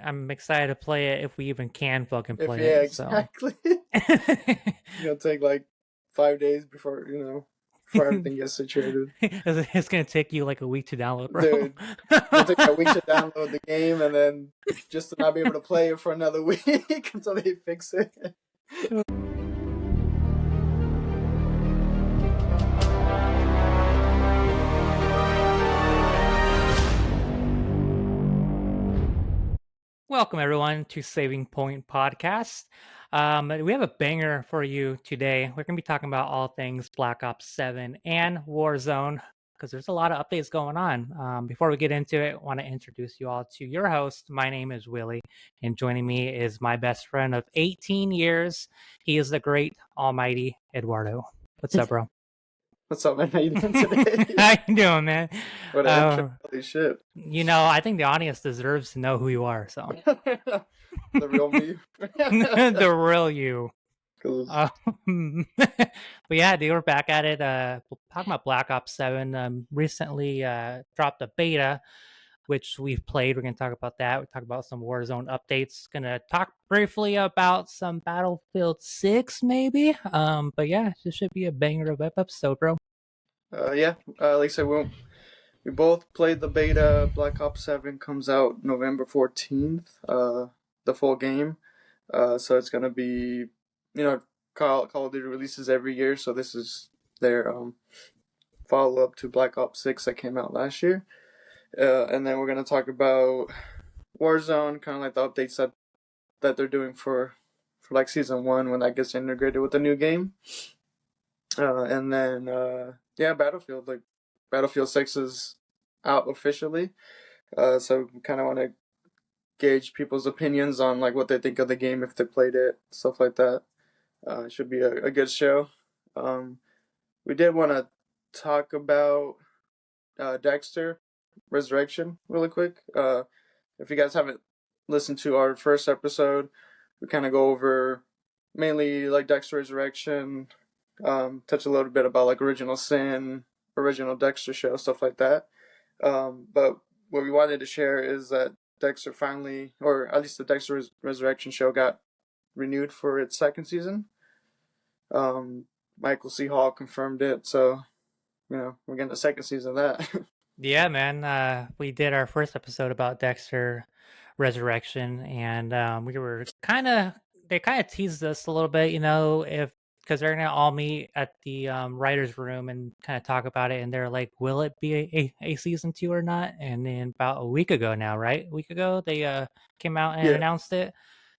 I'm excited to play it if we even can fucking If play yeah, it. So exactly. It's gonna take like 5 days before everything gets situated. it's gonna take you like a week to download, bro. Dude, it's gonna take me a week to download the game and then just to not be able to play it for another week until they fix it. Welcome everyone to Saving Point Podcast. We have a banger for you today. We're gonna be talking about all things Black Ops 7 and Warzone because there's a lot of updates going on. Before we get into it, I want to introduce you all to your host. My name is Willie, and joining me is my best friend of 18 years. He is the great almighty Eduardo. What's up, bro? What's up, man? How you doing today? How you doing, man? What an intro. Holy shit. I think the audience deserves to know who you are. So The real me. the real you. 'Cause- But yeah, dude, we're back at it. Talking about Black Ops 7. Recently dropped a beta, which we've played. We're gonna talk about that. We talk about some Warzone updates. Gonna talk briefly about some Battlefield 6, maybe. But yeah, this should be a banger of episode, bro. like I said, we both played the beta. Black Ops 7 comes out November 14th, the full game. So it's gonna be, Call of Duty releases every year, so this is their follow up to Black Ops 6 that came out last year. And then we're gonna talk about Warzone, kind of like the updates that they're doing for like season 1 when that gets integrated with the new game. And then Battlefield, like Battlefield 6 is out officially. So we kind of want to gauge people's opinions on like what they think of the game, if they played it, stuff like that. It should be a good show. We did want to talk about Dexter Resurrection really quick. If you guys haven't listened to our first episode, we kind of go over mainly like Dexter Resurrection, touch a little bit about like Original Sin, original Dexter show, stuff like that. But what we wanted to share is that Dexter finally, or at least the Dexter Resurrection show, got renewed for its second season. Michael C. Hall confirmed it, so we're getting a second season of that. Yeah, man. We did our first episode about Dexter Resurrection, and they kind of teased us a little bit, if because they're gonna all meet at the writers' room and kind of talk about it, and they're like, "Will it be a season 2 or not?" And then about a week ago now, right? A week ago, they came out and Yeah. announced it.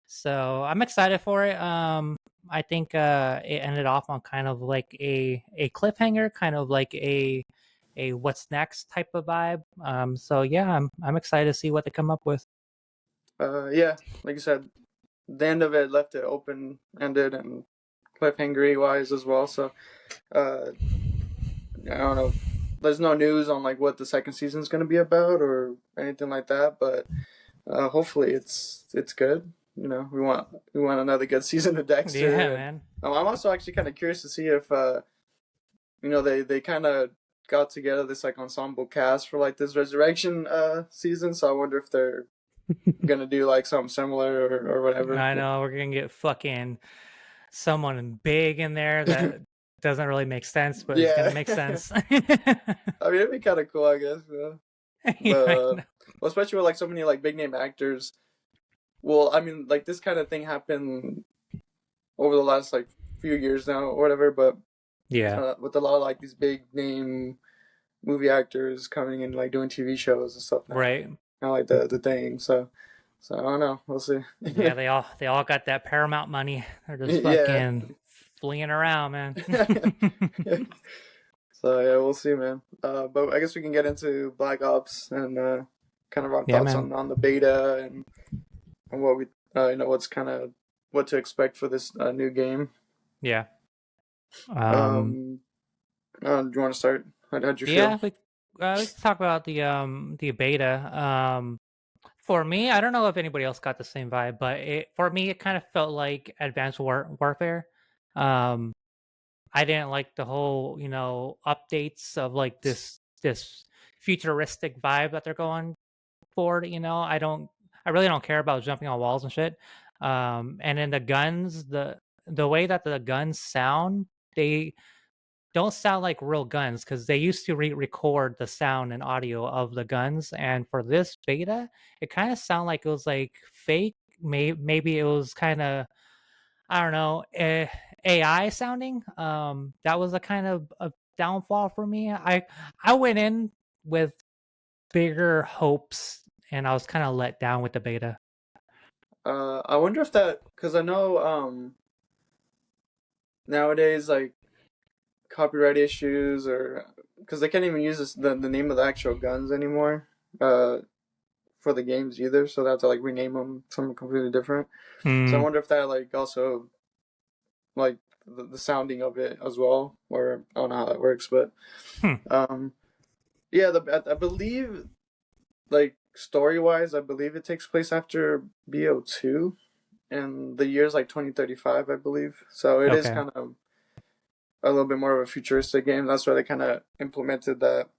So I'm excited for it. I think it ended off on kind of like a cliffhanger, kind of like a what's next type of vibe. So yeah, I'm excited to see what they come up with. Like you said, the end of it left it open ended and cliffhangery wise as well. So I don't know. There's no news on like what the second season is going to be about or anything like that, but hopefully it's good. We want another good season of Dexter. Yeah, man. I'm also actually kind of curious to see if they kind of got together this like ensemble cast for like this Resurrection season. So I wonder if they're gonna do like something similar or whatever. I know we're gonna get fucking someone big in there that doesn't really make sense, but it's gonna make sense. I mean, it'd be kind of cool, I guess. Well, especially with like so many like big name actors. Well, I mean, like this kind of thing happened over the last like few years now or whatever, but yeah, with a lot of like these big name movie actors coming and like doing TV shows and stuff now. Right. Kind of like the thing. So I don't know. We'll see. Yeah, they all got that Paramount money. They're just fucking fleeing around, man. So yeah, we'll see, man. But I guess we can get into Black Ops and kind of our thoughts on the beta and what we what to expect for this new game. Yeah. Do you want to start? How'd you feel? Yeah, we can talk about the beta. For me, I don't know if anybody else got the same vibe, but for me it kind of felt like Advanced Warfare. I didn't like the whole updates of like this futuristic vibe that they're going for. I I really don't care about jumping on walls and shit. And then the guns, the way that the guns sound, they don't sound like real guns because they used to record the sound and audio of the guns, and for this beta, it kind of sounded like it was like fake. Maybe it was kind of, I don't know, AI sounding. That was a kind of a downfall for me. I went in with bigger hopes, and I was kind of let down with the beta. I wonder if that, because I know nowadays like copyright issues, or because they can't even use the name of the actual guns anymore for the games either, so they have to like rename them something completely different. So I Mm, wonder if that like also like the sounding of it as well, or I don't know how that works, but hmm. um yeah, I believe like story wise, I believe it takes place after BO2, and the year's like 2035, I believe. So it is Okay. kind of a little bit more of a futuristic game. That's why they kind of implemented that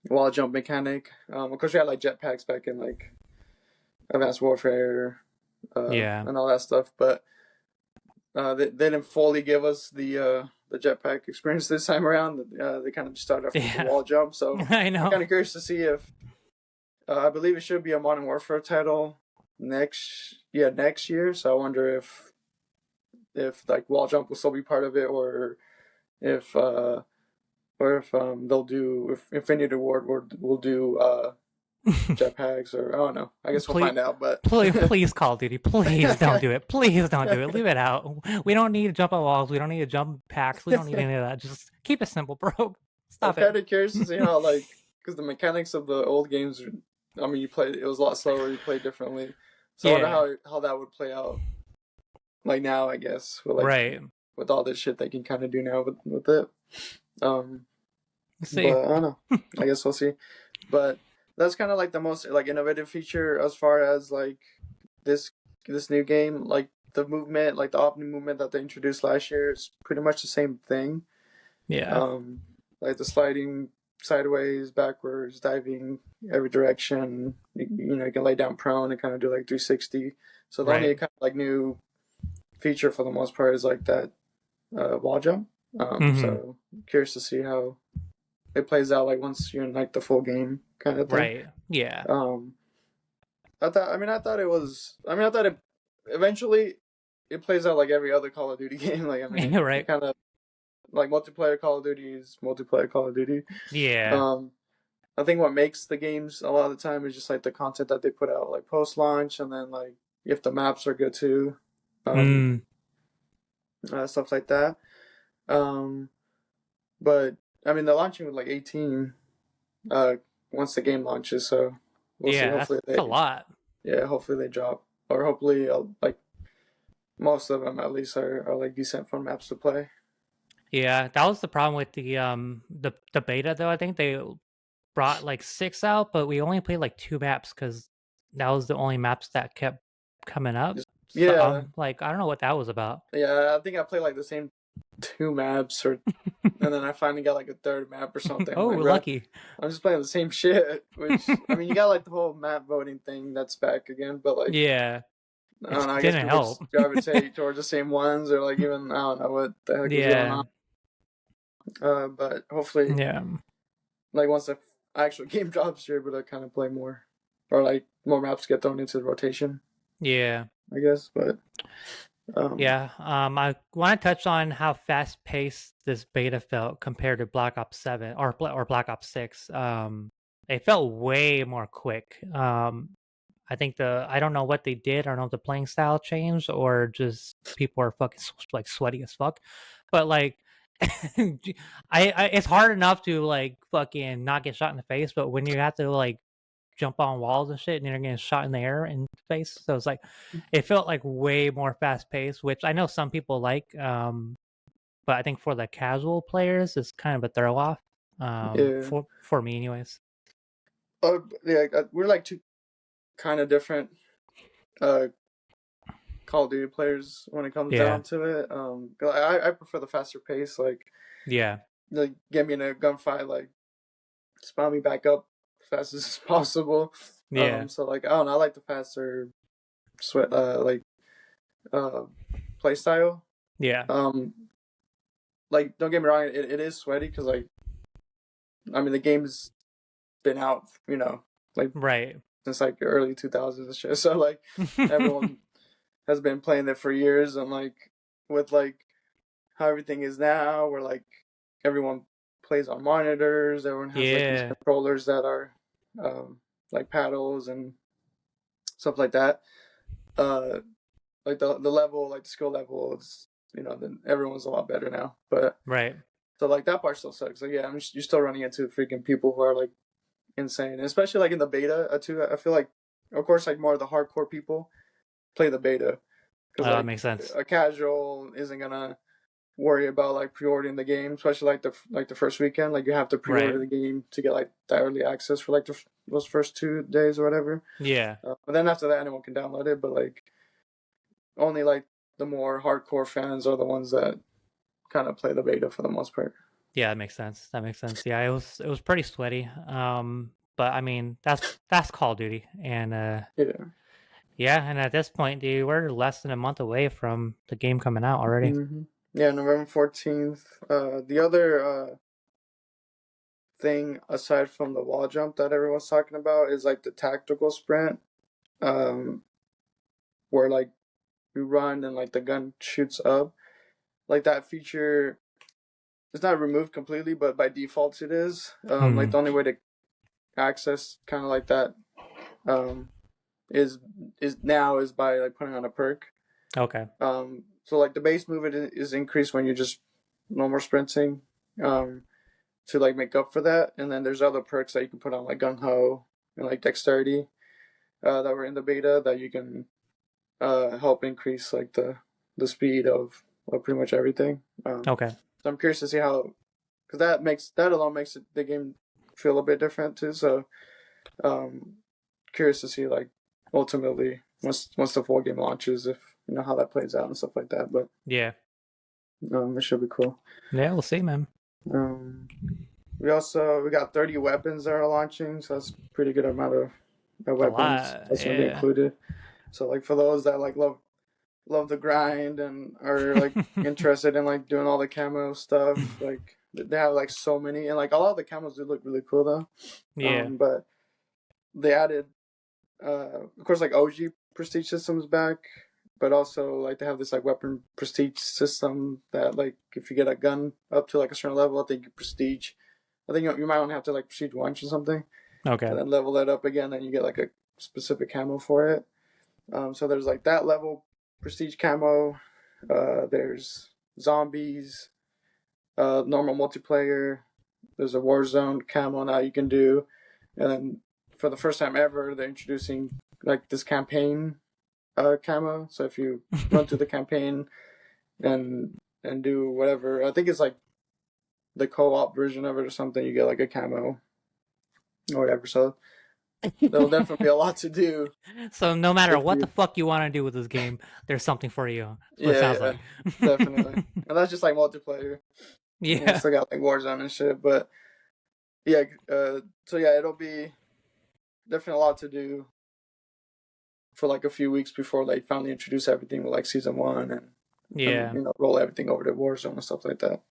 wall jump mechanic. Of course, we had like jetpacks back in like Advanced Warfare Yeah. and all that stuff, but they didn't fully give us the jetpack experience this time around. They kind of started off with the Yeah. wall jump, so I I'm know. kind of curious to see if I believe it should be a Modern Warfare title next year. So I wonder if like wall jump will still be part of it, if uh, or if they'll do if Infinity Ward will do jetpacks, or I don't know. I guess we'll Please, find out. But please, Call of Duty, please don't do it. Please don't do it. Leave it out. We don't need to jump on walls. We don't need to jump packs. We don't need any of that. Just keep it simple, bro. I'm Stop it. kind of curious to see how like because the mechanics of the old games, I mean, you played it was a lot slower. You played differently, so I wonder Yeah. how that would play out like now. I guess Right. with all this shit they can kind of do now with it. Um, See. but I don't know. I guess we'll see. But that's kind of like the most like innovative feature as far as like this this new game. Like the movement, like the Omni movement that they introduced last year, is pretty much the same thing. Yeah. Um, like the sliding sideways, backwards, diving every direction. You know, you can lay down prone and kind of do like 360. So the only Right. kind of like new feature for the most part is like that wall jump. Mm-hmm. So curious to see how it plays out like once you're in like the full game kind of thing. Right. Yeah. Um, I thought it was. I mean, I thought it eventually it plays out like every other Call of Duty game. Like, I mean, it Right. kind of like multiplayer Call of Duty is multiplayer Call of Duty. Yeah. Um, I think what makes the games a lot of the time is just like the content that they put out, like post launch, and then like if the maps are good too, um, Mm. stuff like that. Um, but I mean, they're launching with like 18 uh, once the game launches, so we'll see. Yeah. That's a lot. Hopefully they drop, or hopefully like most of them at least are like decent fun maps to play. Yeah. That was the problem with the beta though. I think they brought like 6 out, but we only played like 2 maps because that was the only maps that kept coming up. Just, So yeah, I'm like, I don't know what that was about. yeah. I think I played like the same two maps, or and then I finally got like a third map or something. I'm Oh, like, bro, lucky. I'm just playing the same shit. Which I mean, you got like the whole map voting thing that's back again, but like Yeah, I it don't know. I guess didn't people help. just gravitate towards the same ones, or like even I don't know what the heck is going Yeah, on. But hopefully, yeah, like once the actual game drops, you're able to kind of play more, or like more maps get thrown into the rotation. yeah. I guess, but um, Yeah, I want to touch on how fast-paced this beta felt compared to Black Ops 7 or Black Ops 6. It felt way more quick. I think I don't know what they did. I don't know if the playing style changed or just people are fucking like sweaty as fuck. But like, it's hard enough to like fucking not get shot in the face, but when you have to like jump on walls and shit, and you're getting shot in the air in the face. So it's like it felt like way more fast paced, which I know some people like. But I think for the casual players, it's kind of a throw off. yeah, For me, anyways. yeah, we're like two kind of different uh Call of Duty players when it comes Yeah, down to it. I prefer the faster pace, yeah, get me in a gunfight, like spawn me back up as fast as possible. Yeah. So like I don't know, I like the faster sweat uh play style. Yeah. Um, like don't get me wrong, it is sweaty because like I mean the game's been out, like Right. since like early 2000s and shit. So like everyone has been playing it for years, and like with like how everything is now, where like everyone plays on monitors, everyone has like these Yeah. controllers that are um, like paddles and stuff like that. Uh, like the level, like the skill level is, then everyone's a lot better now. But Right. so like that part still sucks. Like yeah, you're still running into freaking people who are like insane, and especially like in the beta too. I feel like, of course, like more of the hardcore people play the beta because like Makes sense. a casual isn't gonna worry about like pre-ordering the game, especially like the first weekend. Like you have to pre-order Right. the game to get like the early access for like those first 2 days or whatever. Yeah. But then after that, anyone can download it. But like only like the more hardcore fans are the ones that kind of play the beta for the most part. Yeah, that makes sense. That makes sense. Yeah, it was pretty sweaty. But I mean, that's Call of Duty, and Yeah. yeah, and at this point, dude, we're less than a month away from the game coming out already. Yeah, November 14th. The other thing aside from the wall jump that everyone's talking about is like the tactical sprint, um, where like you run and like the gun shoots up. Like that feature, it's not removed completely, but by default it is. Like Hmm. the only way to access kind of like that um, is is by like putting on a perk. Okay. So like the base movement is increased when you're just normal sprinting. Um, to like make up for that. And then there's other perks that you can put on like gung ho and like dexterity that were in the beta that you can help increase like the speed of pretty much everything. Okay. So I'm curious to see how, because that alone makes the game feel a bit different too. So um, curious to see like ultimately once the full game launches, if how that plays out and stuff like that. But Yeah. it should be cool. Yeah, we'll see, man. Um, we got 30 weapons that are launching, so that's a pretty good amount of A weapons lot. that's gonna be Yeah. included. So like for those that like love the grind and are like interested in like doing all the camo stuff, like they have like so many, and like a lot of the camos do look really cool though. Yeah. But they added of course like OG prestige systems back, but also like they have this like weapon prestige system that like if you get a gun up to like a certain level, I think you prestige. I think you might only have to like prestige once or something, Okay. and then level that up again. Then you get like a specific camo for it. So there's like that level prestige camo. There's zombies, normal multiplayer. There's a Warzone camo now you can do, and then for the first time ever, they're introducing like this campaign camo. So if you run through the campaign and do whatever, I think it's like the co-op version of it or something, you get like a camo or whatever. So there'll definitely be a lot to do So no matter if what the you. fuck you want to do with this game, there's something for you. That's what it Yeah, sounds yeah, like. definitely. And that's just like multiplayer. And we Yeah. still got like Warzone and shit, but yeah. So yeah, it'll be definitely a lot to do for like a few weeks before they finally introduce everything with like season one and Yeah. roll everything over to Warzone and stuff like that.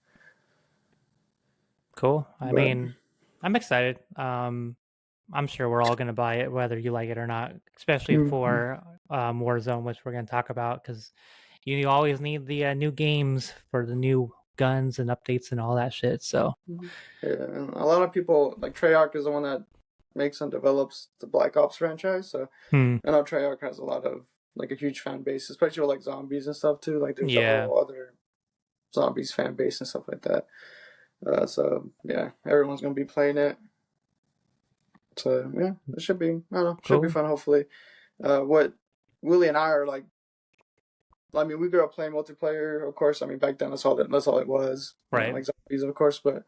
Cool. I But mean, I'm excited. I'm sure we're all going to buy it, whether you like it or not, especially mm-hmm. for Warzone, which we're going to talk about, because you always need the new games for the new guns and updates and all that shit. So, Yeah, and a lot of people like Treyarch is the one that makes and develops the Black Ops franchise. So hmm. I know Treyarch has a lot of like a huge fan base, especially with like zombies and stuff too. Like there's a Yeah. whole other zombies fan base and stuff like that. So yeah, everyone's gonna be playing it. So yeah, it should be I don't know, should be Cool. fun hopefully. What Willie and I are like, I mean, we grew up playing multiplayer, of course. I mean, back then that's all it was, Right. like zombies, of course. But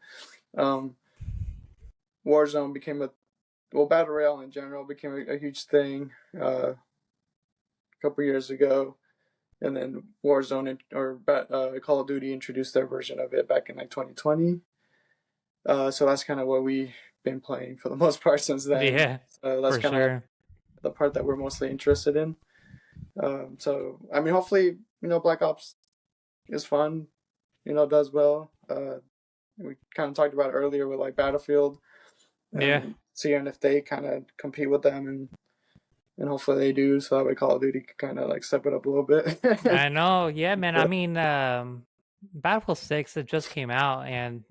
um, Warzone became battle royale in general became a huge thing a couple years ago, and then Warzone or Call of Duty introduced their version of it back in like 2020. So that's kind of what we've been playing for the most part since then. Yeah, That's for kind of like sure. the part that we're mostly interested in. So I mean, hopefully, Black Ops is fun. Does well. We kind of talked about it earlier with like Battlefield Yeah. and seeing if they kind of compete with them, and hopefully they do, so that way Call of Duty can kind of like step it up a little bit. I know. Yeah, man. I But, mean, Battlefield 6 it just came out and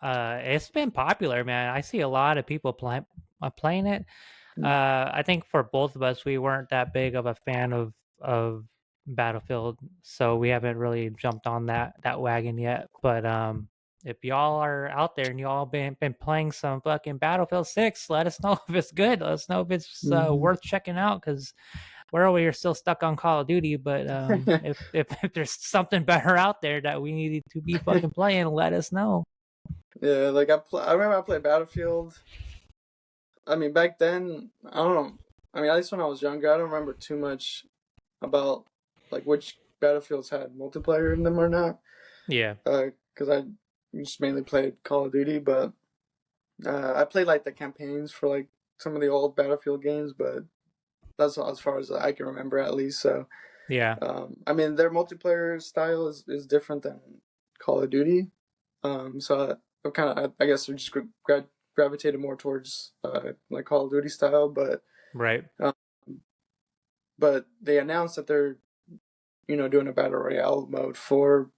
it's been popular, man. I see a lot of people playing it. I think for both of us, we weren't that big of a fan of Battlefield, so we haven't really jumped on that wagon yet. But if y'all are out there and y'all been playing some fucking Battlefield 6, let us know if it's good. Let us know if it's mm-hmm. worth checking out because we're over here still stuck on Call of Duty. But if there's something better out there that we need to be fucking playing, let us know. Yeah, like I remember I played Battlefield. I mean, back then, I don't know. I mean, at least when I was younger, I don't remember too much about like which Battlefields had multiplayer in them or not. Yeah. Because I just mainly played Call of Duty, but I played like the campaigns for like some of the old Battlefield games, but that's as far as I can remember at least. So, Yeah. I mean, their multiplayer style is different than Call of Duty. So I kind of, I guess, I just gravitated more towards like Call of Duty style, Right. um, but they announced that they're doing a battle royale mode for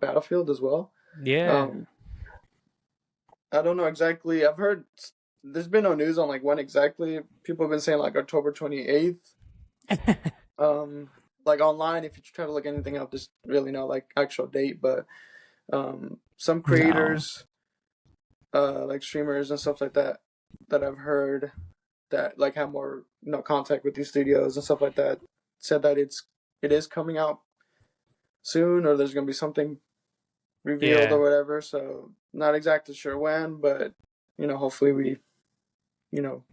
Battlefield as well. Yeah. Um, I don't know exactly. I've heard there's been no news on like when exactly. People have been saying like October 28th. Like online, if you try to look anything up, there's really no like actual date, but some No. creators, like streamers and stuff like that, that I've heard that like have more contact with these studios and stuff like that, said that it is coming out soon, or there's gonna be something revealed or Yeah. whatever. So not exactly sure when, but hopefully we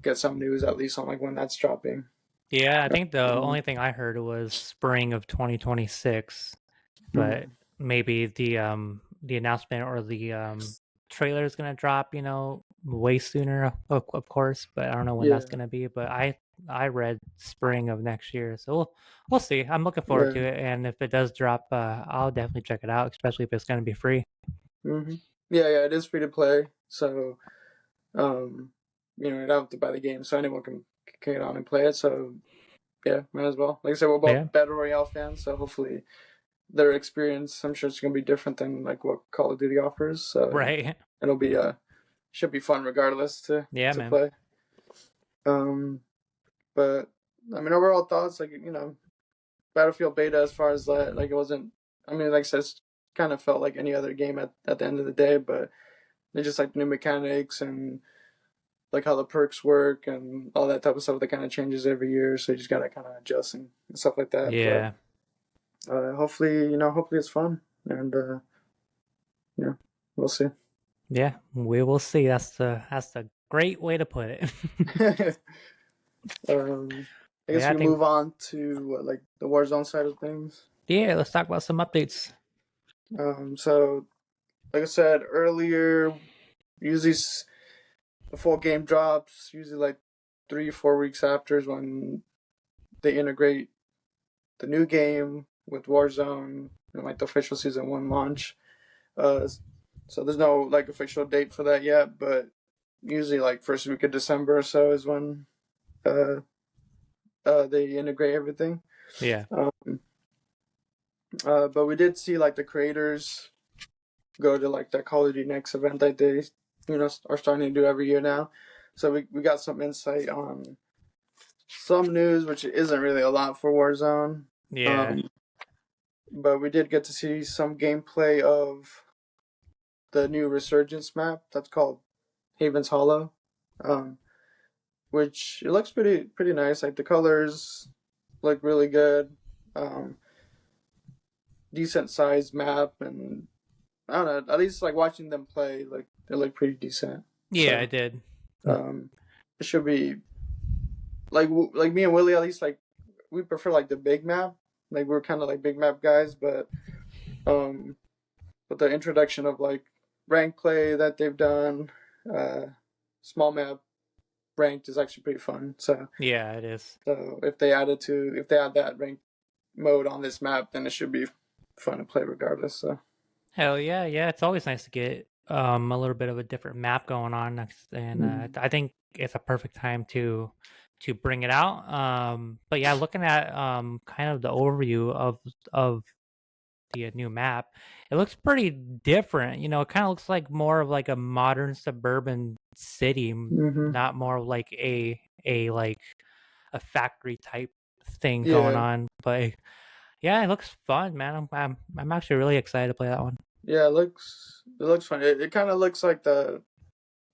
get some news at least on like when that's dropping. Yeah, I think the Um, only thing I heard was spring of 2026, but mhm. maybe the announcement or the trailer is gonna drop, way sooner, of course, but I don't know when that's Yeah, gonna be. But I read spring of next year, so we'll see. I'm looking forward yeah, to it, and if it does drop, I'll definitely check it out, especially if it's gonna be free. yeah. It is free to play, so um, you don't have to buy the game, so anyone can get on and play it. So yeah, might as well. Like I said, we're Yeah. both Battle Royale fans, so hopefully their experience, I'm sure it's gonna be different than like what Call of Duty offers. So Right. it'll be should be fun regardless to Yeah, man. play. Um, but I mean, overall thoughts, like Battlefield beta, as far as that, like it wasn't. I mean, like I said, it's kind of felt like any other game at the end of the day, but they just like new mechanics and like how the perks work and all that type of stuff that kind of changes every year. So you just gotta kind of adjust and stuff like that. But Yeah. hopefully, hopefully it's fun, and yeah, we'll see. Yeah, we will see. That's a great way to put it. I guess Yeah, I we think move on to like the Warzone side of things. yeah, let's talk about some updates. So like I said earlier, usually the full game drops usually like 3 or 4 weeks after is when they integrate the new game with Warzone and like the official season 1 launch. Uh, so there's no like official date for that yet, but usually like first week of December or so is when uh, they integrate everything. Yeah. Um, but we did see like the creators go to like the Call of Duty Next event that they are starting to do every year now. So we got some insight on some news, which isn't really a lot for Warzone. Yeah. Um, but we did get to see some gameplay of the new Resurgence map that's called Haven's Hollow, um, which it looks pretty nice. Like the colors look really good, um, decent sized map, and I don't know. At least like watching them play, like they look pretty decent. Yeah, I So did. um, it should be like me and Willie. At least like we prefer like the big map. Like we're kind of like big map guys, um, but the introduction of like rank play that they've done, uh, small map ranked is actually pretty fun. So Yeah, it is. if they add that ranked mode on this map, then it should be fun to play regardless. So. Hell yeah, yeah. It's always nice to get a little bit of a different map going on next, and Mm-hmm. I think it's a perfect time to bring it out. But yeah, looking at kind of the overview of the new map, it looks pretty different. You know, it kind of looks like more of like a modern suburban city, Mm-hmm. not more like a like a factory type thing going Yeah, on. But yeah, it looks fun, man. I'm actually really excited to play that one. yeah, it looks fun. It kind of looks like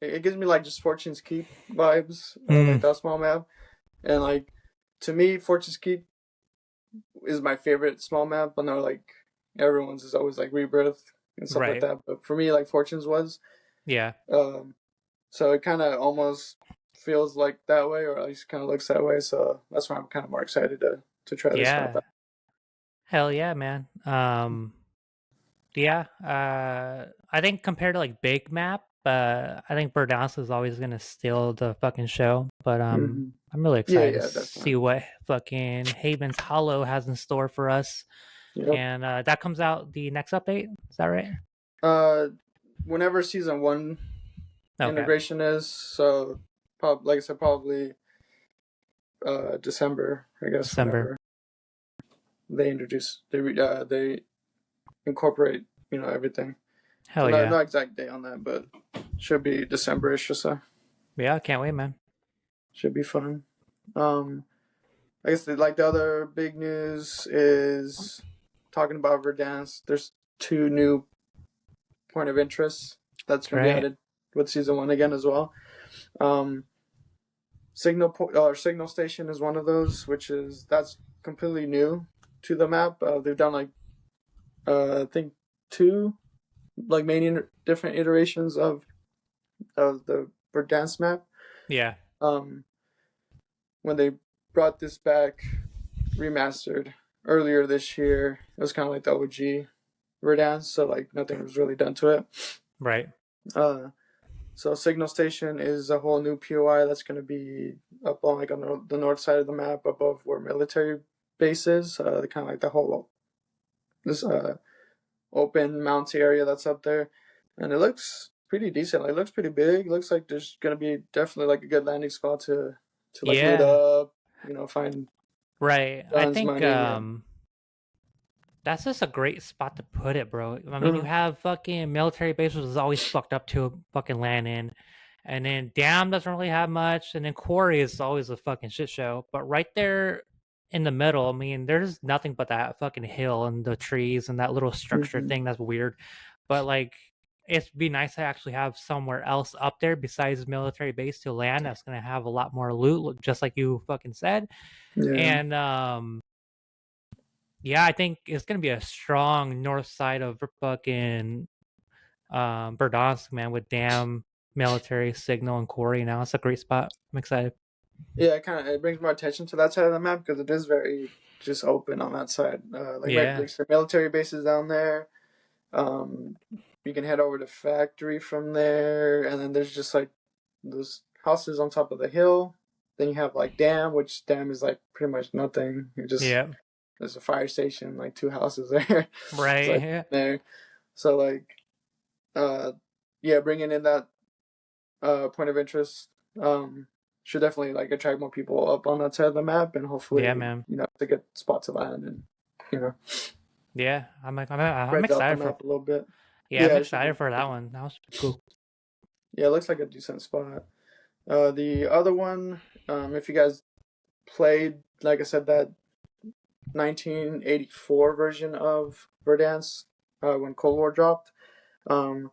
it gives me like just Fortune's Keep vibes, like Mm, that small map. And like to me, Fortune's Keep is my favorite small map. I know like everyone's is always like Rebirth and stuff like right. that, but for me, like Fortune's was. Yeah. Um, so it kind of almost feels like that way, or at least kind of looks that way. So that's why I'm kind of more excited to try this map Yeah. out. Hell yeah, man. Yeah. I think compared to like Big Map, I think Verdansk is always gonna steal the fucking show. But Mm-hmm. I'm really Yeah, excited to yeah, see definitely. what fucking Haven's Hollow has in store for us. Yep. And that comes out the next update. Is that right? Uh, Whenever season one Okay. integration is, so like I said, probably December, I guess, December. whenever they incorporate everything. So Hell no yeah. exact date on that, but should be December-ish or so. Yeah, I can't wait, man. Should be fun. Um, I guess like the other big news is talking about Verdansk. There's two new point of interest that's That's going to be right. added with season one again as well. Um, Signal Station is one of those, that's completely new to the map. They've done like I think two like different iterations of the Verdansk map. Yeah. Um, when they brought this back remastered earlier this year, it was kind of like the OG Verdansk, so like nothing was really done to it. Right. Uh, so Signal Station is a whole new POI that's going to be up on like on the north side of the map, above where military base is. Kind of like the whole this open mountain area that's up there, and it looks pretty decent. Like, it looks pretty big. It looks like there's going to be definitely like a good landing spot to like loot Yeah. up, find Right. I guns, think money, and that's just a great spot to put it, bro. I mean, you uh, have fucking military bases is always fucked up to fucking land in. And then Dam doesn't really have much. And then Quarry is always a fucking shit show. But right there in the middle, I mean, there's nothing but that fucking hill and the trees and that little structure mhm. thing that's weird. But like, it'd be nice to actually have somewhere else up there besides military base to land that's gonna have a lot more loot, just like you fucking said. Yeah, And yeah, I think it's gonna be a strong north side of fucking Verdansk, man, with Dam, military, signal, and quarry. Now it's a great spot. I'm excited. yeah. It brings more attention to that side of the map because it is very just open on that side. Yeah, like the military bases down there. Um, you can head over to factory from there, and then there's just like those houses on top of the hill. Then you have like dam, which dam is like pretty much nothing. You just yeah, There's a fire station, like two houses there. It's right. like Yeah, there. So like uh yeah, bringing in that point of interest should definitely like attract more people up on that side of the map, and yeah, hopefully man. it's a good spot to land, and you know Yeah, I'm spreads out the excited for. map a little bit. Yeah, I'm Yeah, it should excited be. for that one. That was cool. Yeah, it looks like a decent spot. The other one, if you guys played, like I said, that 1984 version of Verdansk when Cold War dropped, um,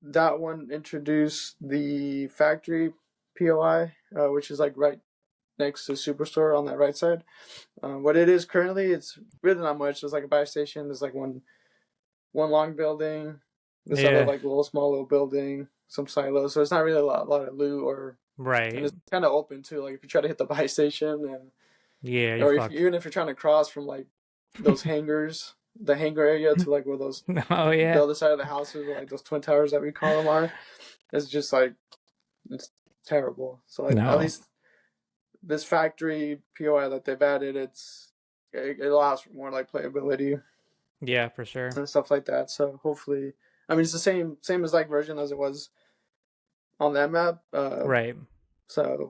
that one introduced the factory POI, which is like right next to Superstore on that right side. What it is currently, it's really not much. There's like a buy station. There's like one long building, this other Yeah, like small little building, some silos. So it's not really lot of loot, and right. it's kind of open too. Like if you try to hit the buy station, and Yeah, you're or if fucked. even if you're trying to cross from like those hangars, the hangar area to like where those Oh the yeah, other side of the houses, like those twin towers that we call them are, it's just like it's terrible. So like at No. least this factory POI that they've added, it allows for more like playability Yeah, for sure. and stuff like that. So hopefully, I mean, it's the same as like version as it was on that map. Right. So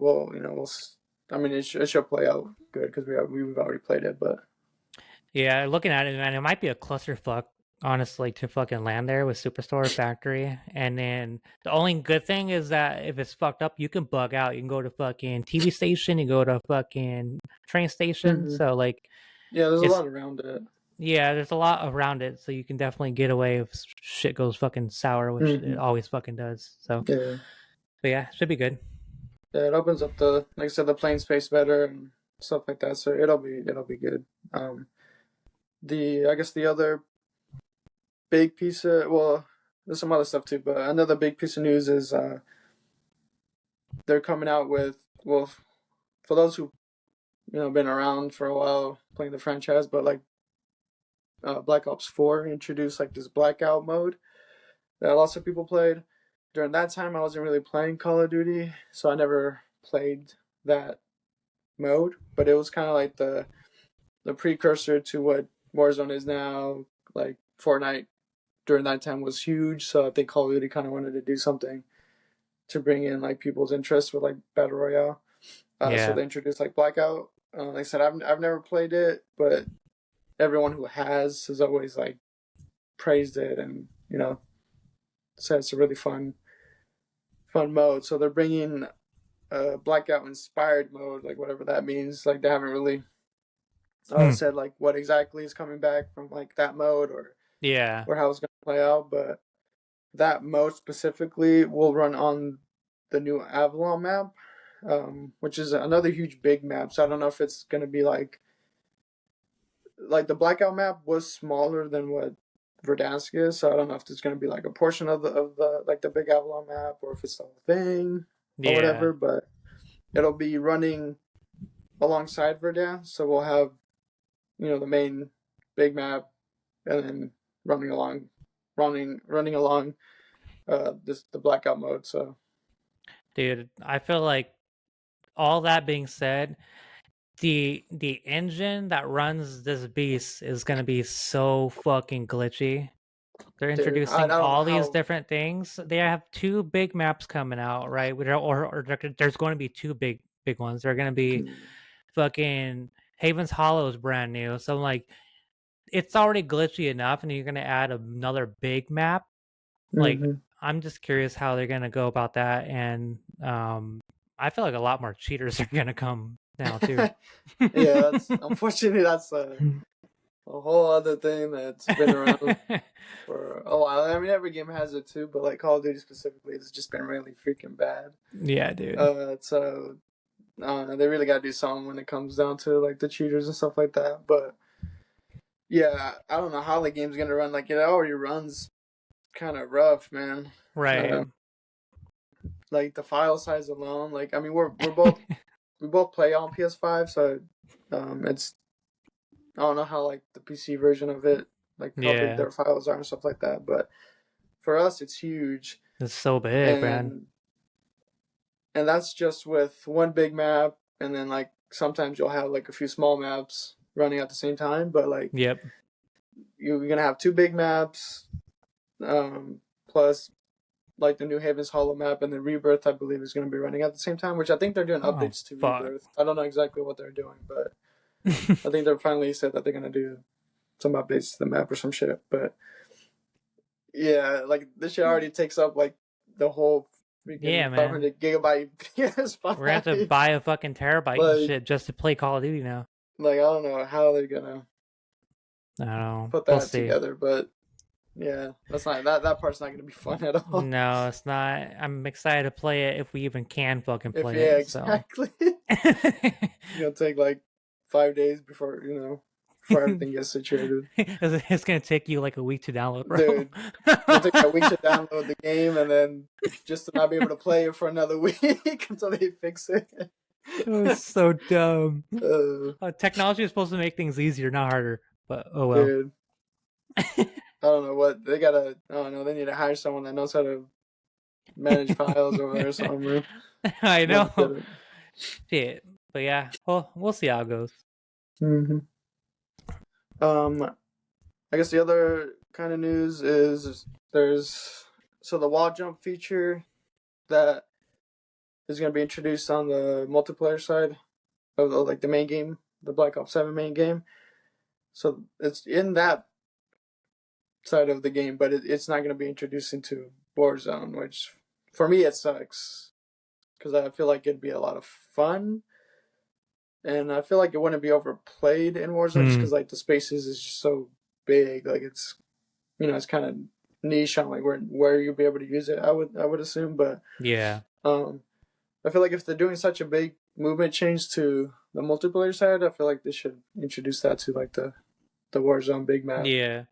I mean, it should play out good because we've already played it, but Yeah, looking at it, man, it might be a clusterfuck, honestly, to fucking land there with Superstore Factory. And then the only good thing is that if it's fucked up, you can bug out. You can go to fucking TV station, you go to fucking train station. hmm So like, yeah, there's a it's lot around it. yeah, there's a lot around it, so you can definitely get away if shit goes fucking sour, which it hmm always fucking does. So, Yeah, but yeah, should be good. yeah, it opens up the like I said the plane space better and stuff like that. So it'll be good. Um, the I guess the other big piece of there's some other stuff too, but another big piece of news is they're coming out with for those who been around for a while playing the franchise, but like Black Ops 4 introduced like this blackout mode that lots of people played. During that time, I wasn't really playing Call of Duty, so I never played that mode. But it was kind of like the precursor to what Warzone is now. Like Fortnite during that time was huge, so I think Call of Duty kind of wanted to do something to bring in like people's interest with like battle royale. So Yeah, they introduced like Blackout. Like I said, I've never played it, but everyone who has always like praised it and said it's a really fun mode. So they're bringing a Blackout inspired mode, like whatever that means. Like they haven't really hmm. said like what exactly is coming back from like that mode Yeah, or how it's gonna play out, but that mode specifically will run on the new Avalon map, which is another huge big map. So I don't know if it's gonna be like the Blackout map was smaller than what Verdansk is, so I don't know if there's gonna be like a portion of the like the big Avalon map or if it's the whole thing or yeah. whatever. But it'll be running alongside Verdansk, so we'll have the main big map and then running along this the Blackout mode. So Dude, I feel like all that being said, the engine that runs this beast is gonna be so fucking glitchy. They're dude, I introducing don't know all these how. different things. They have two big maps coming out, right? There's going to be two big ones. They're going to be fucking Haven's Hollow is brand new. So I'm like, it's already glitchy enough, and you're going to add another big map. Like, Mm-hmm. I'm just curious how they're going to go about that. And I feel like a lot more cheaters are going to come now too. Yeah, that's unfortunately that's a whole other thing that's been around for a while. I mean, every game has it too, but like Call of Duty specifically, it's just been really freaking bad. Yeah, dude. So I don't know. They really got to do something when it comes down to like the cheaters and stuff like that. But yeah, I don't know how the game's gonna run. Like it already runs kind of rough, man. Right. Like the file size alone. Like I mean, we both play on PS5, so it's I don't know how like the PC version of it, like how big Yeah. their files are and stuff like that. But for us, it's huge, It's so big, man. and that's just with one big map, and then like sometimes you'll have like a few small maps running at the same time. But like Yep. you're gonna have two big maps, plus like the New Haven's Hollow map, and then Rebirth, I believe, is gonna be running at the same time. Which I think they're doing Oh, updates to fuck. Rebirth. I don't know exactly what they're doing, but I think they're finally said that they're gonna do some updates to the map or some shit. But yeah, like this shit already takes up like the whole Yeah, freaking man. 500 gigabyte We're gonna have to PS5. buy a fucking terabyte and Like, shit just to play Call of Duty now. I don't know how they're gonna I don't know. put We'll that see. together, but yeah, that's not that part's not gonna be fun at all. No, it's not. I'm excited to play it if we even can fucking If play yeah, it. So exactly. It's gonna take like 5 days before everything gets situated. it's gonna take you like a week to download, bro. Dude, it's gonna take a week to download the game and then just to not be able to play it for another week until they fix it. It was so dumb. uh, Technology is supposed to make things easier, not harder. But oh well. Dude, I don't know what they gotta. I don't know. They need to hire someone that knows how to manage files over there somewhere. I Never did know. it. Shit. But yeah, well, we'll see how it goes. Hmm. I guess the other kind of news is there's the wall jump feature that is going to be introduced on the multiplayer side of like the main game, the Black Ops 7 main game. So it's in that side of the game, but it's not going to be introduced into Warzone, which for me it sucks because I feel like it'd be a lot of fun, and I feel like it wouldn't be overplayed in Warzone just because like the spaces is just so big. Like it's it's kind of niche on like where you'll be able to use it. I would assume, but Yeah. I feel like if they're doing such a big movement change to the multiplayer side, I feel like they should introduce that to like the Warzone big map Yeah.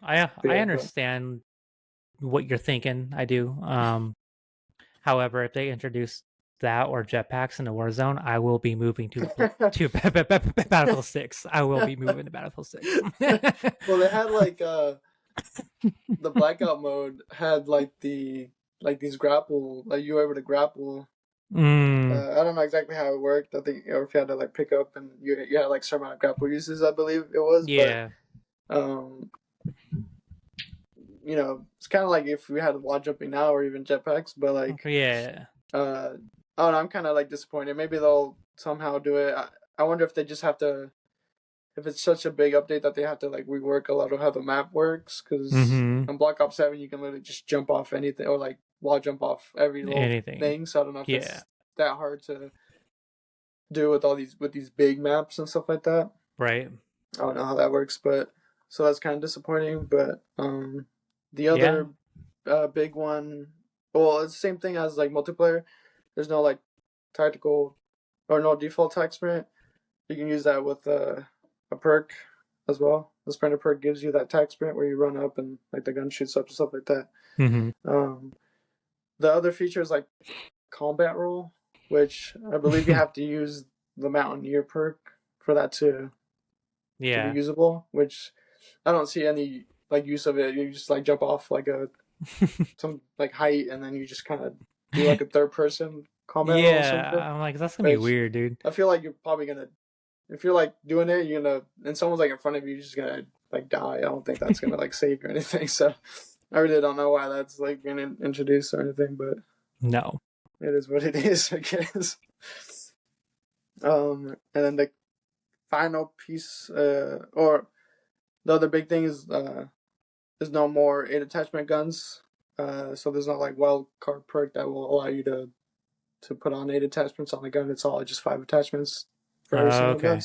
I feel. But understand what you're thinking. I do. However, if they introduce that or jetpacks into Warzone, I will be moving to Battlefield 6. I will be moving to Battlefield 6. well, they had like the blackout mode had like these grapple, like you were able to grapple. Mm, I don't know exactly how it worked. I think, or if you had to like pick up and you had like certain amount of grapple uses, I believe it was. But yeah. um, it's kind of like if we had wall jumping now or even jetpacks. But like, Yeah. I don't know. I'm kind of like disappointed. Maybe they'll somehow do it. I wonder if they just have to. If it's such a big update that they have to like rework a lot of how the map works, because Mm-hmm. on Black Ops 7 you can literally just jump off anything or like wall jump off every little Anything. thing. So I don't know if Yeah. it's that hard to do with these big maps and stuff like that. Right. I don't know how that works, but so that's kind of disappointing. But the Yeah. other big one, well, it's the same thing as like multiplayer. There's no like tactical or no default attack sprint. You can use that with a perk as well. The sprinter perk gives you that attack sprint where you run up and like the gun shoots up and stuff like that. Mm-hmm. Um, the other feature is like combat roll, which I believe you have to use the Mountaineer perk for that to be Yeah. usable. Which I don't see any like use of it. You just like jump off like some like height and then you just kind of do like a third person combat roll or something. Yeah. I'm like, that's gonna be Which weird, dude. I feel like you're probably gonna if you're like doing it, you're gonna and someone's like in front of you, you're just gonna like die. I don't think that's gonna like save you or anything. So I really don't know why that's like being introduced or anything, but No. it is what it is, I guess. And then the final piece, or the other big thing is there's no more 8 attachment guns. So there's not like wild card perk that will allow you to put on 8 attachments on the gun. It's all just 5 attachments for every single gun. Okay.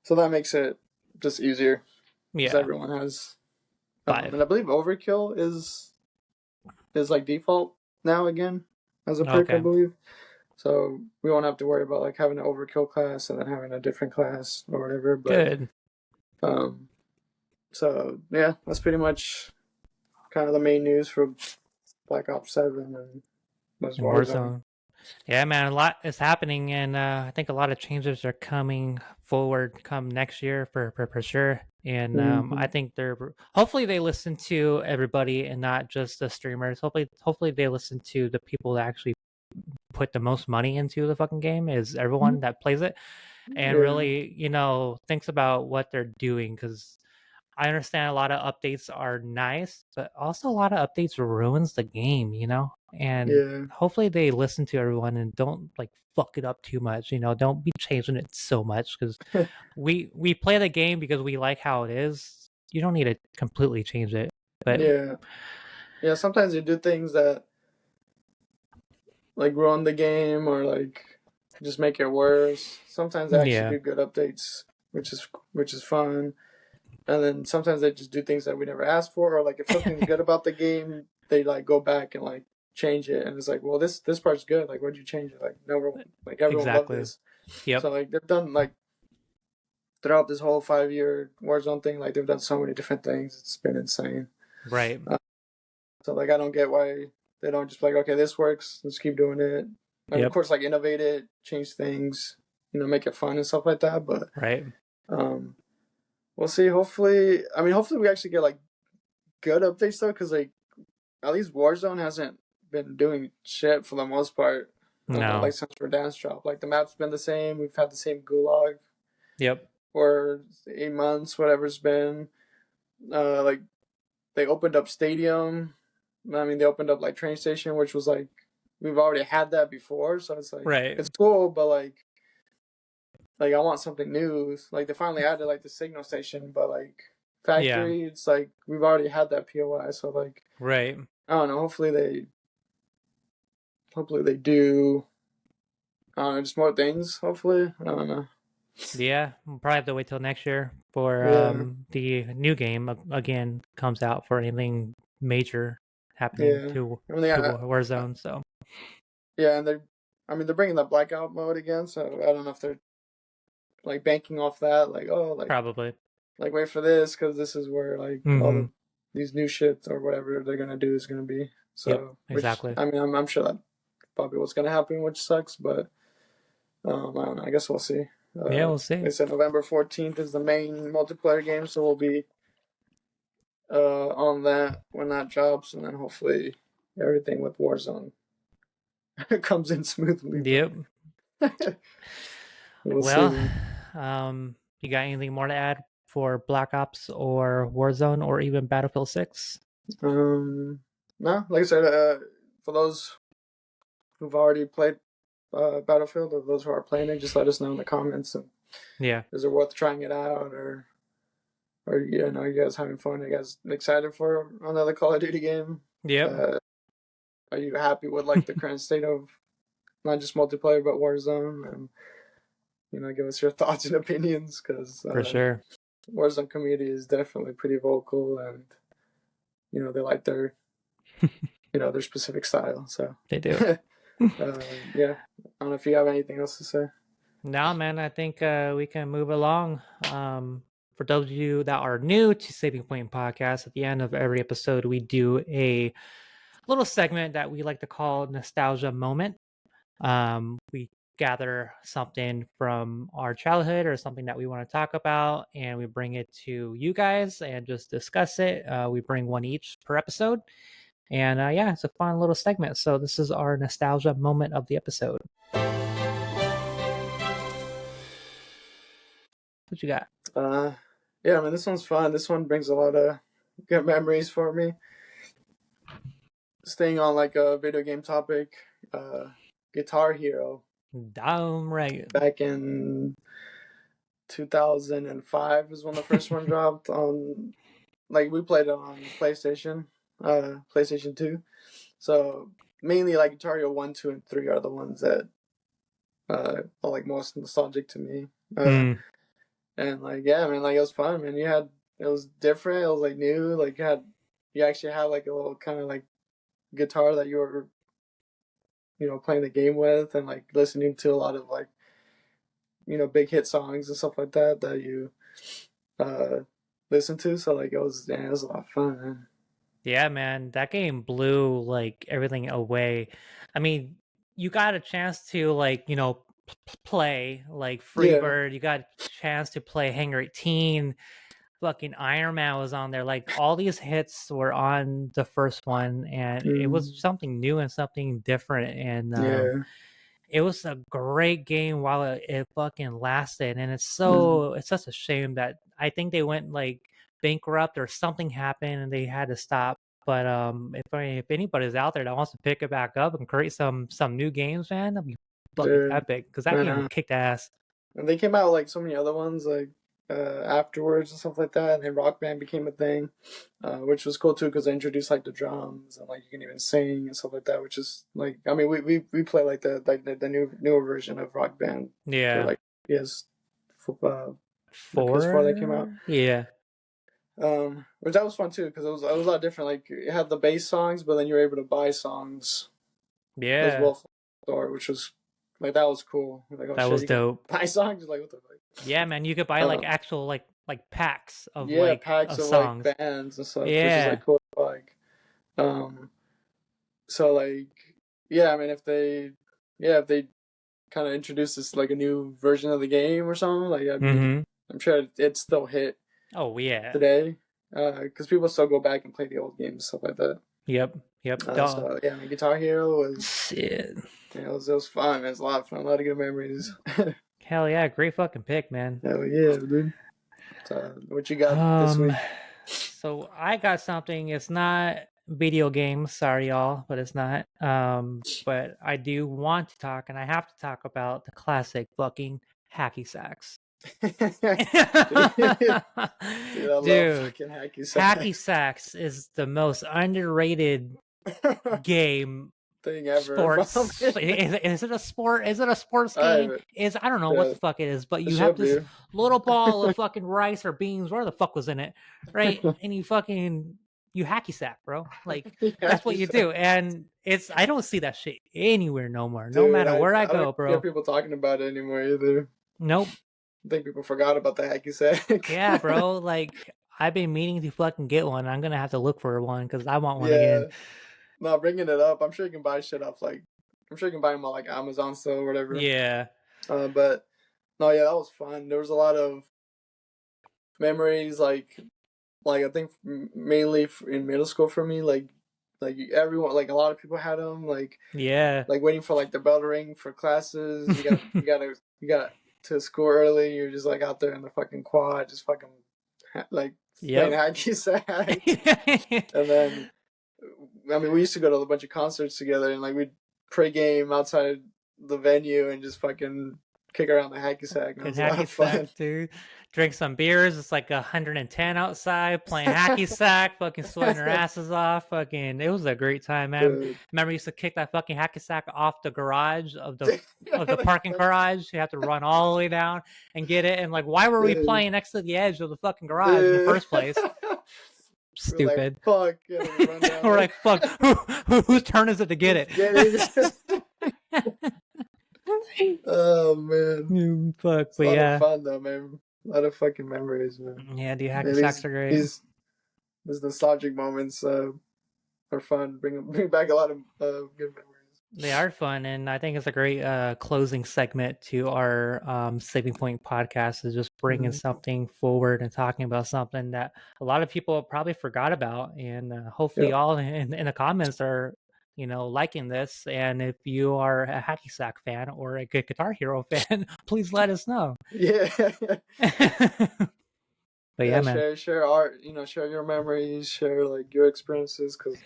So that makes it just easier because Yeah. everyone has. 5. And I believe overkill is like default now again as a perk, I Okay. believe. So we won't have to worry about like having an overkill class and then having a different class or whatever. But Good. so yeah, that's pretty much kind of the main news for Black Ops 7 and was Warzone. Warzone. Yeah, man, a lot is happening, and I think a lot of changes are coming forward come next year for sure. And I think they're hopefully they listen to everybody and not just the streamers. Hopefully they listen to the people that actually put the most money into the fucking game is everyone that plays it and Yeah, really thinks about what they're doing because I understand a lot of updates are nice, but also a lot of updates ruins the game, and yeah, hopefully they listen to everyone and don't like fuck it up too much, don't be changing it so much because we play the game because we like how it is. You don't need to completely change it, but yeah, yeah. Sometimes you do things that like ruin the game or like just make it worse. Sometimes they actually yeah, do good updates, which is fun. And then sometimes they just do things that we never asked for, or like if something's good about the game, they like go back and like change it, and it's like, well, this part's good. Like, why'd you change it? Like, no, like everyone loved exactly. this. Yep. So like they've done like throughout this whole 5 year Warzone thing, like they've done so many different things. It's been insane. Right. So like I don't get why they don't just be like, okay, this works, let's keep doing it. Like of Yep. course, like innovate it, change things, make it fun and stuff like that. But Right. we'll see. Hopefully, hopefully we actually get like good updates though, because like at least Warzone hasn't been doing shit for the most part. No. Like since Verdansk dropped, like the map's been the same. We've had the same gulag Yep. for 8 months, whatever it's been. Like they opened up stadium. I mean, they opened up like train station, which was like we've already had that before, so it's like Right. it's cool, but like I want something new. Like they finally added like the signal station, but like Yeah. factory, it's like we've already had that POI. So like Right. I don't know. Hopefully they do. I don't know, just more things. Hopefully, I don't know. Yeah. We'll probably have to wait till next year for Yeah, the new game again comes out for anything major happening yeah. to I mean, yeah, Warzone. So yeah, and I mean, they're bringing the blackout mode again. So I don't know if they're like banking off that. Like, oh, probably. like wait for this because this is where like all Mm-hmm. these new shit or whatever they're gonna do is gonna be. Yep. So, which Exactly. I mean, I'm sure that probably what's gonna happen, which sucks, but I don't know. I guess we'll see. Yeah. We'll see. They said November 14th is the main multiplayer game, so we'll be on that when that drops, and then hopefully everything with Warzone comes in smoothly. Yep. But we'll Well, see. you got anything more to add for Black Ops or Warzone or even Battlefield 6? No, like I said, for those who've already played Battlefield or those who are playing it, just let us know in the comments. And Yeah. is it worth trying it out, or you know, you guys having fun? Are you guys excited for another Call of Duty game? Yep. Are you happy with like the current state of not just multiplayer but Warzone? And you know, give us your thoughts and opinions because For sure. Warzone community is definitely pretty vocal, and you know they like their their specific style. So They do. yeah, I don't know if you have anything else to say. Now, man, I think we can move along. For those of you that are new to Saving Point Podcast, at the end of every episode, we do a little segment that we like to call Nostalgia Moment. We gather something from our childhood or something that we want to talk about, and we bring it to you guys and just discuss it. We bring one each per episode. And yeah, it's a fun little segment. So, this is our Nostalgia Moment of the episode. What you got? Yeah, I mean this one's fun. This one brings a lot of good memories for me. Staying on like a video game topic, Guitar Hero Damn right. back in 2005 is when the first one dropped on. Like we played it on PlayStation 2. So mainly like Guitar Hero 1, 2, and 3 are the ones that are like most nostalgic to me. Mm, And like yeah, I mean like it was fun, man. It was different. It was like new. Like you actually had like a little kind of like guitar that you were playing the game with, and like listening to a lot of like big hit songs and stuff like that that you uh listen to. So like it was a lot of fun, man. yeah, man, that game blew like everything away. I mean, you got a chance to like, play like Yeah. Freebird, you got a chance to play Hangar 18, fucking Iron Man was on there. Like all these hits were on the first one, and it was Mm, something new and something different. And yeah. it was a great game while it fucking lasted. And Mm, it's such a shame that I think they went like bankrupt or something happened and they had to stop. But if anybody's out there that wants to pick it back up and create some new games, man, that'd be fucking dude. epic because that I game know. kicked ass. And they came out with, like so many other ones like afterwards and stuff like that, and then Rock Band became a thing, which was cool too because they introduced like the drums and like you can even sing and stuff like that, which is like I mean we play like the newer version of Rock Band for Yeah. like PS the PS4 that came out. 4? Yeah. Which that was fun too because it was a lot different. Like it had the bass songs, but then you were able to buy songs as Yeah. well from the store, which was like that was cool. Like oh That shit, was you can dope. buy songs. Like what the Yeah, man, you could buy fuck. like actual like packs Yeah, packs of of like songs. bands and such, which is Yeah. like cool. Like, so like, yeah, I mean, if they kind of introduce this like a new version of the game or something, like, Mhm. I'm sure it'd still hit Oh, yeah. today, because people still go back and play the old games and stuff like that. Yep. Duh. So yeah, I mean, Guitar Hero was Shit. it was fun. It was a lot of fun, a lot of good memories. Hell yeah, great fucking pick, man. Hell yeah, dude. So what you got this Um, week? so I got something. It's not video games, sorry y'all, but it's not. But I do want to talk, and I have to talk about the classic fucking hacky sacks. Dude, I love Dude, fucking hacky hacky sacks. sacks is the most underrated game. Thing ever, Sports probably. is it a sport? Is it a sports game? I Is I don't know what yeah, the fuck it is, but it you have should this be. little ball of fucking rice or beans, where the fuck was in it, right? And you hacky sack, bro. Like that's what Hacky you do, sack. and it's I don't see that shit anywhere no more. No Dude, matter where I I don't go, hear bro. people talking about it anymore either. Nope. I think people forgot about the hacky sack. Yeah, bro. Like I've been meaning to fucking get one. I'm gonna have to look for one because I want one again. Yeah. No, bringing it up, I'm sure you can buy shit off I'm sure you can buy them on like Amazon still or whatever. Yeah. But no, yeah, that was fun. There was a lot of memories, like I think mainly in middle school for me, like everyone, like a lot of people had them, Yeah. like waiting for like the bell to ring for classes. You got to school early. You're just like out there in the fucking quad, just fucking like playing Yep. hacky sack. And then, I mean, we used to go to a bunch of concerts together, and like we'd pregame outside the venue and just fucking kick around the hacky sack. And it Fucking was a lot hacky of fun. sack, dude. Drink some beers. It's like 110 outside playing hacky sack, fucking sweating our asses off. Fucking, it was a great time, man. Dude. Remember, we used to kick that fucking hacky sack off the garage of the parking garage. You have to run all the way down and get it. And like, why were we Dude. playing next to the edge of the fucking garage in the Dude. first place? We're like, Stupid. fuck, yeah, we run down We're there. like, fuck. Whose turn is it to get it? Oh man, Fuck, it's a but lot of yeah. fun though, man. A lot of fucking memories, man. Yeah, dude, hacky Man, sacks are great. these nostalgic moments are fun. Bring back a lot of good memories. They are fun, and I think it's a great closing segment to our Saving Point podcast. Is just bringing Mhm. something forward and talking about something that a lot of people probably forgot about, and hopefully, Yep. y'all in the comments are liking this. And if you are a hacky sack fan or a good Guitar Hero fan, please let us know. Yeah. But yeah, Yeah. man. Share art. Share your memories. Share like your experiences, because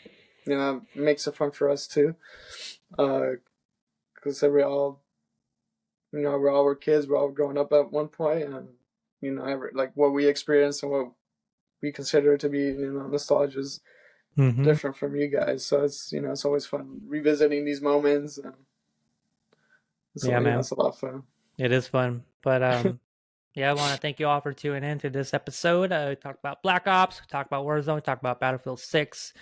it makes it fun for us too. Because we all we're all were kids. We're all growing up at one point, and like what we experienced and what we consider to be nostalgia is Mm-hmm. different from you guys. So it's always fun revisiting these moments, and Yeah, so man. it's a lot of fun. It is fun, but yeah, I want to thank you all for tuning in to this episode. We talked about Black Ops, we talked about Warzone, we talked about Battlefield 6,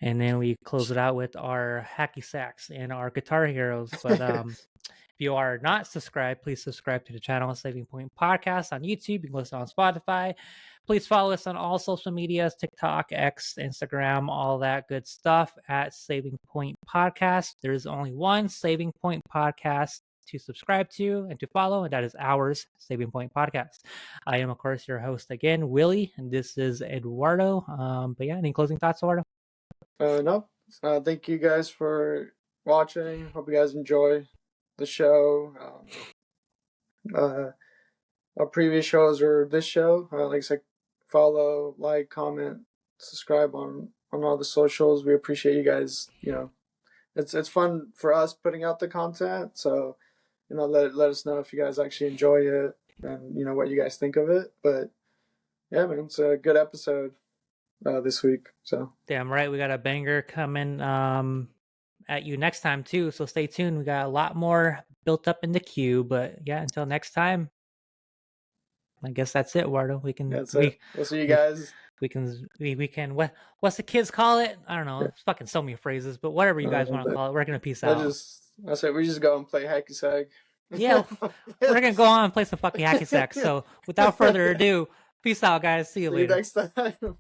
and then we close it out with our hacky sacks and our guitar heroes. But if you are not subscribed, please subscribe to the channel Saving Point Podcast on YouTube. You can listen on Spotify. Please follow us on all social medias, TikTok, X, Instagram, all that good stuff at Saving Point Podcast. There's only one Saving Point Podcast to subscribe to and to follow, and that is ours, Saving Point Podcast. I am, of course, your host again, Willie, and this is Eduardo. But yeah, any closing thoughts, Eduardo? No. Thank you guys for watching. Hope you guys enjoy the show. Our previous shows or this show. Like I said, follow, like, comment, subscribe on all the socials. We appreciate you guys. It's fun for us putting out the content. So let us know if you guys actually enjoy it and what you guys think of it. But yeah, man, it's a good episode this week. So Damn right, we got a banger coming at you next time too. So stay tuned. We got a lot more built up in the queue. But yeah, until next time, I guess that's it, Eduardo. We can that's it. We'll see you we guys. we can what's the kids call it? I don't know. It's fucking so many phrases, but whatever you guys want to call it, we're gonna peace out. I said we just go and play hacky sack. Yeah, we're gonna go on and play some fucking hacky sack. So without further ado, peace out, guys. See you See you later. next time.